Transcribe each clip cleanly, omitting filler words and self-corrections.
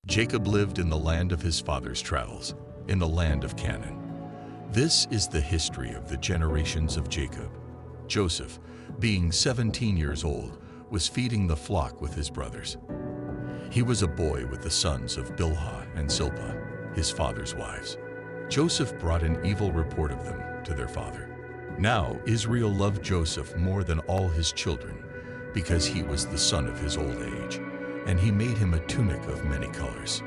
Jacob lived in the land of his father's travels, in the land of Canaan. This is the history of the generations of Jacob. Joseph, being 17 years old, was feeding the flock with his brothers. He was a boy with the sons of Bilhah and Zilpah, his father's wives. Joseph brought an evil report of them to their father. Now Israel loved Joseph more than all his children, because he was the son of his old age, and he made him a tunic of many colors.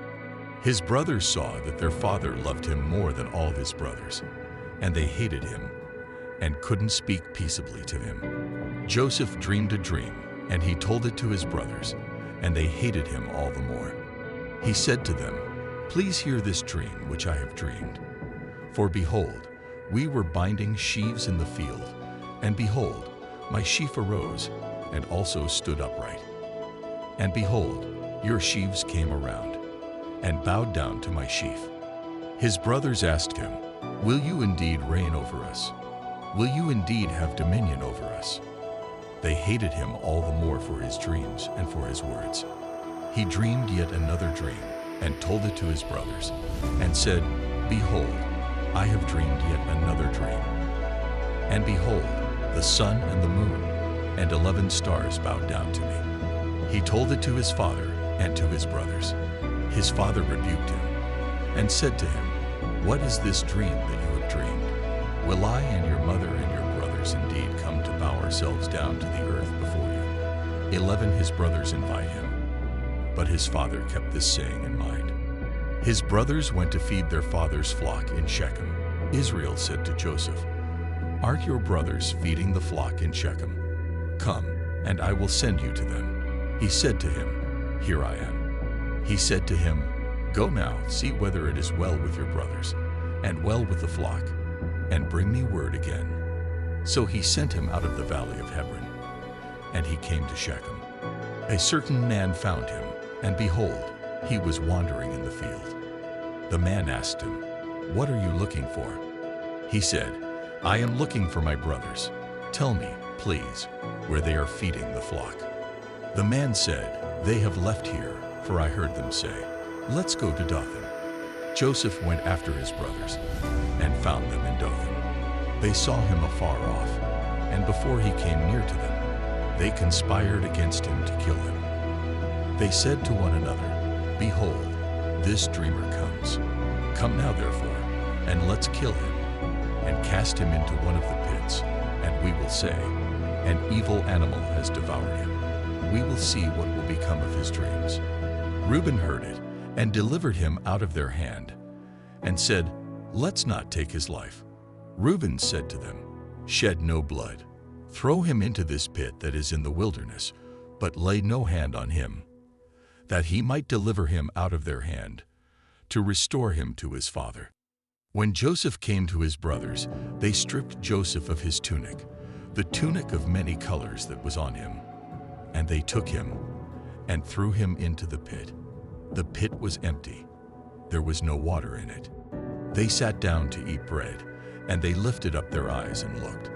His brothers saw that their father loved him more than all his brothers, and they hated him and couldn't speak peaceably to him. Joseph dreamed a dream, and he told it to his brothers, and they hated him all the more. He said to them, "Please hear this dream which I have dreamed. For behold, we were binding sheaves in the field, and behold, my sheaf arose and also stood upright. And behold, your sheaves came around and bowed down to my sheaf." His brothers asked him, "Will you indeed reign over us? Will you indeed have dominion over us?" They hated him all the more for his dreams and for his words. He dreamed yet another dream and told it to his brothers, and said, "Behold, I have dreamed yet another dream. And behold, the sun and the moon and 11 stars bowed down to me." He told it to his father and to his brothers. His father rebuked him and said to him, "What is this dream that you have dreamed? Will I and your mother and your brothers indeed come to bow ourselves down to the earth before you?" 11 his brothers invite him, but his father kept this saying in mind. His brothers went to feed their father's flock in Shechem. Israel said to Joseph, "Aren't your brothers feeding the flock in Shechem? Come, and I will send you to them." He said to him, "Here I am." He said to him, "Go now, see whether it is well with your brothers, and well with the flock, and bring me word again." So he sent him out of the valley of Hebron, and he came to Shechem. A certain man found him, and behold, he was wandering in the field. The man asked him, "What are you looking for?" He said, "I am looking for my brothers. Tell me, please, where they are feeding the flock." The man said, "They have left here, for I heard them say, 'Let's go to Dothan.'" Joseph went after his brothers and found them in Dothan. They saw him afar off, and before he came near to them, they conspired against him to kill him. They said to one another, "Behold, this dreamer comes. Come now therefore, and let's kill him, and cast him into one of the pits, and we will say, 'An evil animal has devoured him.' We will see what will become of his dreams." Reuben heard it, and delivered him out of their hand, and said, "Let's not take his life." Reuben said to them, "Shed no blood. Throw him into this pit that is in the wilderness, but lay no hand on him, that he might deliver him out of their hand, to restore him to his father." When Joseph came to his brothers, they stripped Joseph of his tunic, the tunic of many colors that was on him, and they took him and threw him into the pit. The pit was empty. There was no water in it. They sat down to eat bread, and they lifted up their eyes and looked,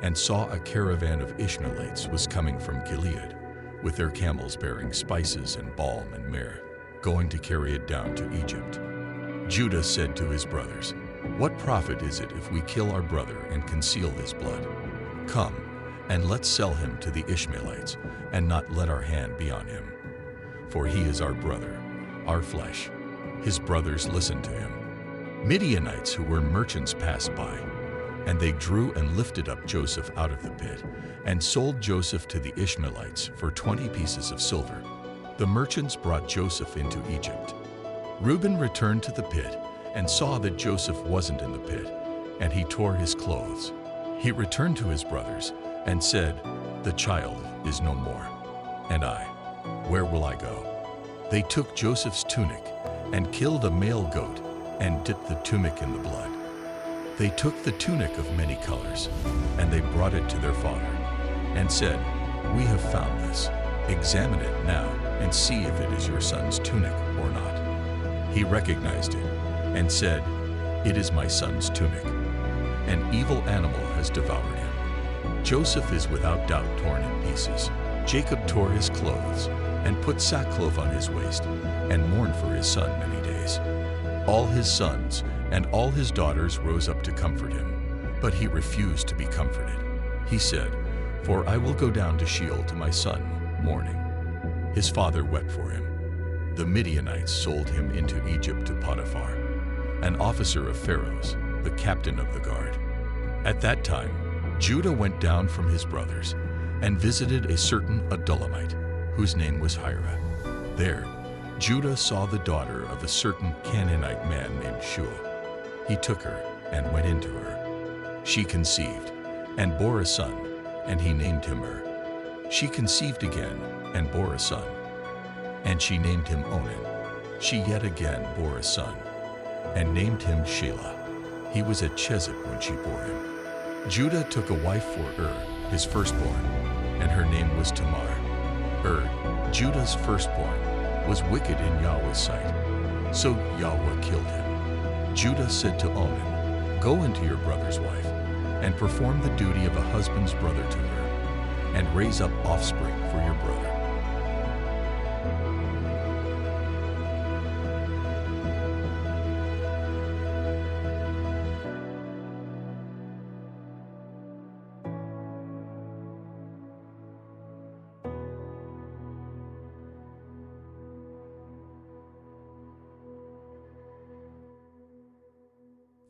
and saw a caravan of Ishmaelites was coming from Gilead, with their camels bearing spices and balm and myrrh, going to carry it down to Egypt. Judah said to his brothers, "What profit is it if we kill our brother and conceal his blood? Come, and let's sell him to the Ishmaelites, and not let our hand be on him. For he is our brother, our flesh." His brothers listened to him. Midianites who were merchants passed by, and they drew and lifted up Joseph out of the pit, and sold Joseph to the Ishmaelites for 20 pieces of silver. The merchants brought Joseph into Egypt. Reuben returned to the pit and saw that Joseph wasn't in the pit, and he tore his clothes. He returned to his brothers and said, "The child is no more. And I, where will I go?" They took Joseph's tunic and killed a male goat and dipped the tunic in the blood. They took the tunic of many colors, and they brought it to their father, and said, "We have found this. Examine it now and see if it is your son's tunic or not." He recognized it and said, "It is my son's tunic. An evil animal has devoured him." Joseph is without doubt torn in pieces. Jacob tore his clothes and put sackcloth on his waist and mourned for his son many days. All his sons and all his daughters rose up to comfort him, but he refused to be comforted. He said, "For I will go down to Sheol to my son, mourning." His father wept for him. The Midianites sold him into Egypt to Potiphar, an officer of Pharaoh's, the captain of the guard. At that time, Judah went down from his brothers and visited a certain Adullamite, whose name was Hira. There, Judah saw the daughter of a certain Canaanite man named Shua. He took her and went into her. She conceived and bore a son, and he named him Er. She conceived again and bore a son, and she named him Onan. She yet again bore a son, and named him Shelah. He was at Chezib when she bore him. Judah took a wife for his firstborn, and her name was Tamar. Judah's firstborn, was wicked in Yahweh's sight, so Yahweh killed him. Judah said to Onan, "Go into your brother's wife, and perform the duty of a husband's brother to her, and raise up offspring for your brother."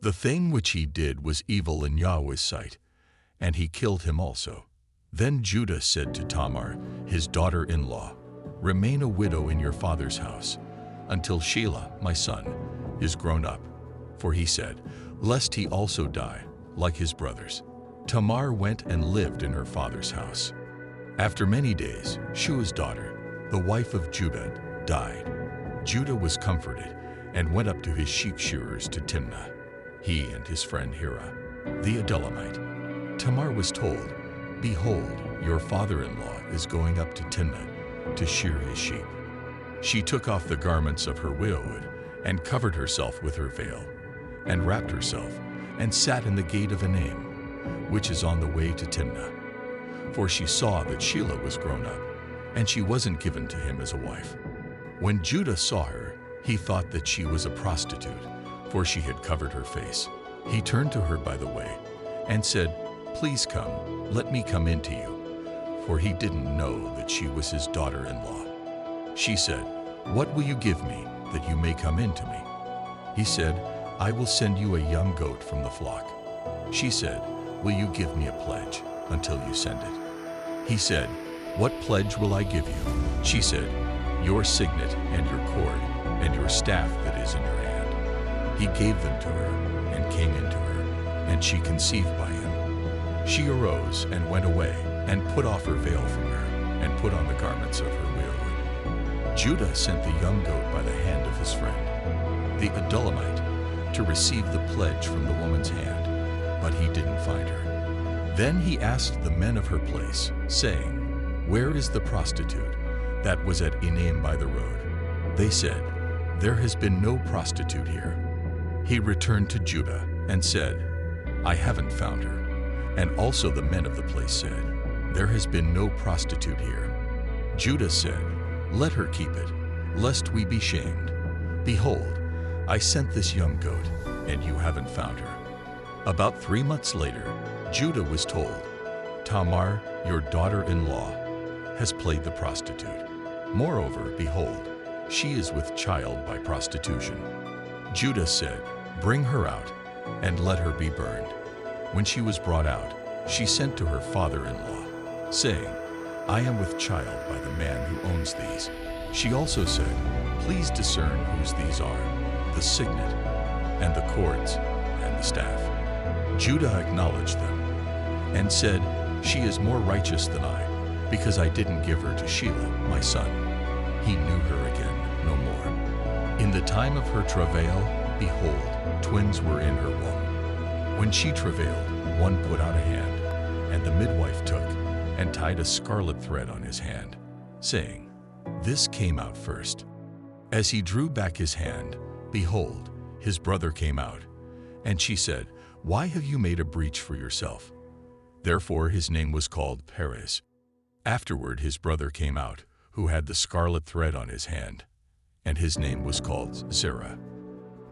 The thing which he did was evil in Yahweh's sight, and he killed him also. Then Judah said to Tamar, his daughter-in-law, "Remain a widow in your father's house, until Shelah, my son, is grown up." For he said, "Lest he also die, like his brothers." Tamar went and lived in her father's house. After many days, Shua's daughter, the wife of Judah, died. Judah was comforted and went up to his sheep shearers to Timnah, he and his friend Hira, the Adullamite. Tamar was told, "Behold, your father-in-law is going up to Timnah to shear his sheep." She took off the garments of her widowhood and covered herself with her veil, and wrapped herself, and sat in the gate of Enaim, which is on the way to Timnah. For she saw that Shelah was grown up, and she wasn't given to him as a wife. When Judah saw her, he thought that she was a prostitute, for she had covered her face. He turned to her by the way, and said, "Please come, let me come in to you," for he didn't know that she was his daughter-in-law. She said, "What will you give me, that you may come in to me?" He said, "I will send you a young goat from the flock." She said, "Will you give me a pledge, until you send it?" He said, "What pledge will I give you?" She said, "Your signet and your cord, and your staff that is in your hand." He gave them to her, and came into her, and she conceived by him. She arose and went away, and put off her veil from her, and put on the garments of her widowhood. Judah sent the young goat by the hand of his friend, the Adullamite, to receive the pledge from the woman's hand, but he didn't find her. Then he asked the men of her place, saying, "Where is the prostitute that was at Enaim by the road?" They said, "There has been no prostitute here." He returned to Judah and said, "I haven't found her." And also the men of the place said, "There has been no prostitute here." Judah said, "Let her keep it, lest we be shamed. Behold, I sent this young goat, and you haven't found her." About 3 months later, Judah was told, "Tamar, your daughter-in-law, has played the prostitute. Moreover, behold, she is with child by prostitution." Judah said, "Bring her out, and let her be burned." When she was brought out, she sent to her father-in-law, saying, "I am with child by the man who owns these." She also said, "Please discern whose these are, the signet, and the cords, and the staff." Judah acknowledged them, and said, "She is more righteous than I, because I didn't give her to Shelah, my son." He knew her again no more. In the time of her travail, behold, twins were in her womb. When she travailed, one put out a hand, and the midwife took, and tied a scarlet thread on his hand, saying, "This came out first." As he drew back his hand, behold, his brother came out. And she said, "Why have you made a breach for yourself?" Therefore his name was called Perez. Afterward his brother came out, who had the scarlet thread on his hand. and his name was called Zerah.